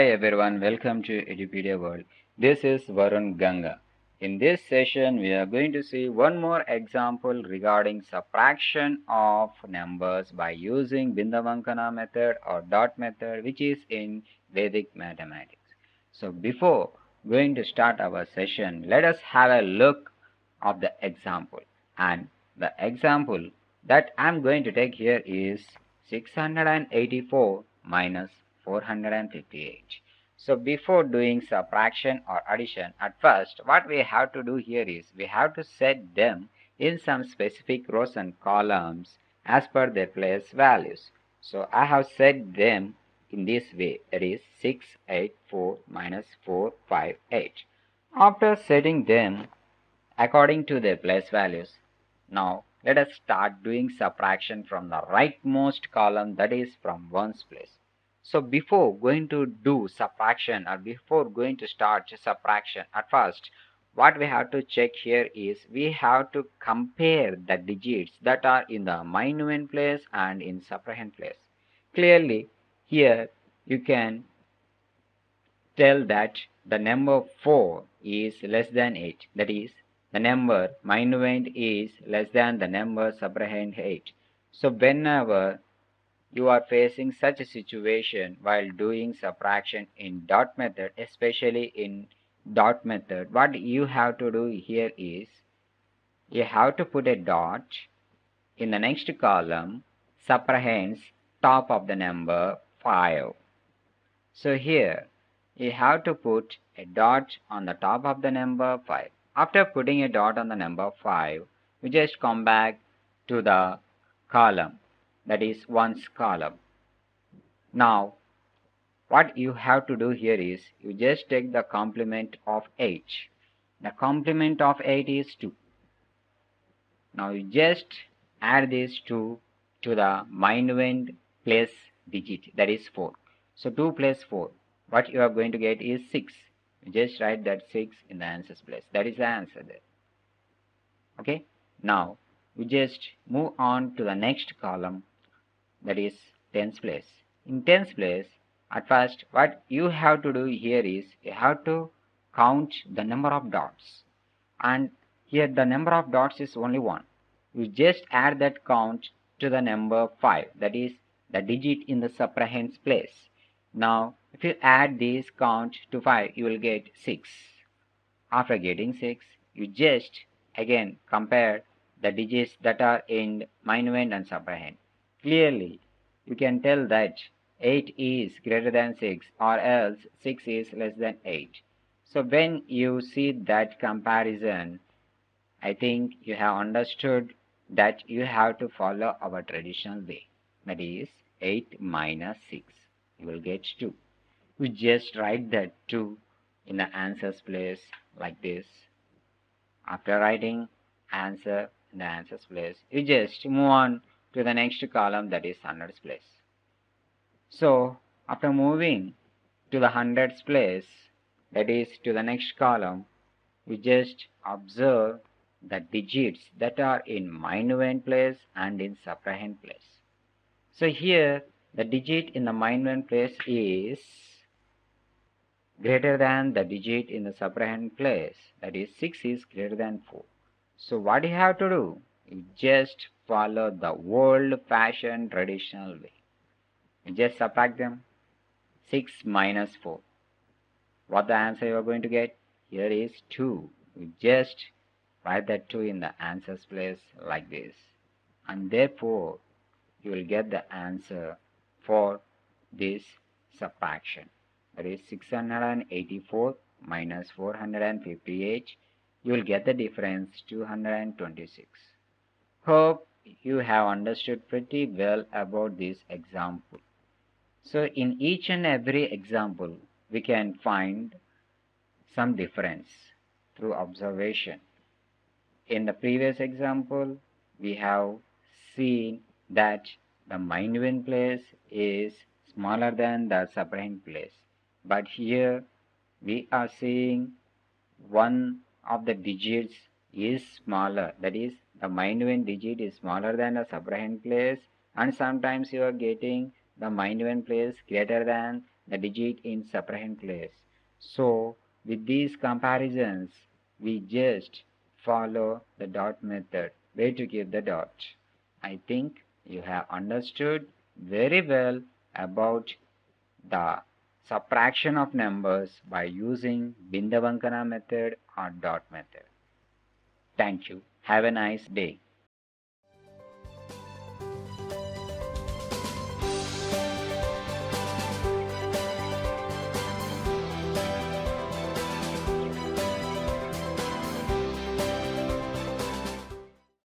Hi everyone, welcome to Edupedia World. This is Varun Ganga. In this session, we are going to see one more example regarding subtraction of numbers by using Bindavankana method or dot method, which is in Vedic mathematics. So before going to start our session, let us have a look of the example. And the example that I'm going to take here is 684 minus 458. So before doing subtraction or addition, at first what we have to do here is we have to set them in some specific rows and columns as per their place values. So I have set them in this way, that is 684 minus 458. After setting them according to their place values, now let us start doing subtraction from the rightmost column, that is from ones place. So before going to do subtraction or before going to start subtraction, at first what we have to check here is we have to compare the digits that are in the minuend place and in subtrahend place. Clearly here you can tell that the number 4 is less than 8, that is the number minuend is less than the number subtrahend 8. So whenever you are facing such a situation while doing subtraction in dot method, especially in dot method, what you have to do here is you have to put a dot in the next column subtrahends top of the number 5. So here you have to put a dot on the top of the number 5. After putting a dot on the number 5, you just come back to the column, that is ones column. Now what you have to do here is you just take the complement of 8. The complement of 8 is 2. Now you just add this 2 to the minuend place digit, that is 4. So 2 plus 4, what you are going to get is 6. You just write that 6 in the answers place. That is the answer there. Okay. Now you just move on to the next column, that is tens place. In tens place, at first what you have to do here is you have to count the number of dots, and here the number of dots is only 1. You just add that count to the number 5, that is the digit in the subtrahends place. Now if you add this count to 5, you will get 6. After getting 6, you just again compare the digits that are in minuend and subtrahend. Clearly you can tell that 8 is greater than 6 or else 6 is less than 8. So when you see that comparison, I think you have understood that you have to follow our traditional way, that is 8 minus 6. You will get 2. You just write that 2 in the answers place like this. After writing answer in the answers place, you just move on to the next column, that is hundreds place. So after moving to the hundreds place, that is to the next column, you just observe the digits that are in minuend place and in subtrahend place. So here the digit in the minuend place is greater than the digit in the subtrahend place, that is 6 is greater than 4. So what you have to do? You just follow the old-fashioned traditional way. You just subtract them. 6 minus 4. What the answer you are going to get? Here is 2. You just write that 2 in the answers place like this. And therefore, you will get the answer for this subtraction. That is 684 minus 458. You will get the difference 226. Hope you have understood pretty well about this example. So in each and every example, we can find some difference through observation. In the previous example, we have seen that the minuend place is smaller than the subtrahend place. But here we are seeing one of the digits is smaller, that is the minuend digit is smaller than the subtrahend place, and sometimes you are getting the minuend place greater than the digit in separate place. So with these comparisons, we just follow the dot method, where to give the dot. I think you have understood very well about the subtraction of numbers by using Bindavankana method or dot method. Thank you. Have a nice day.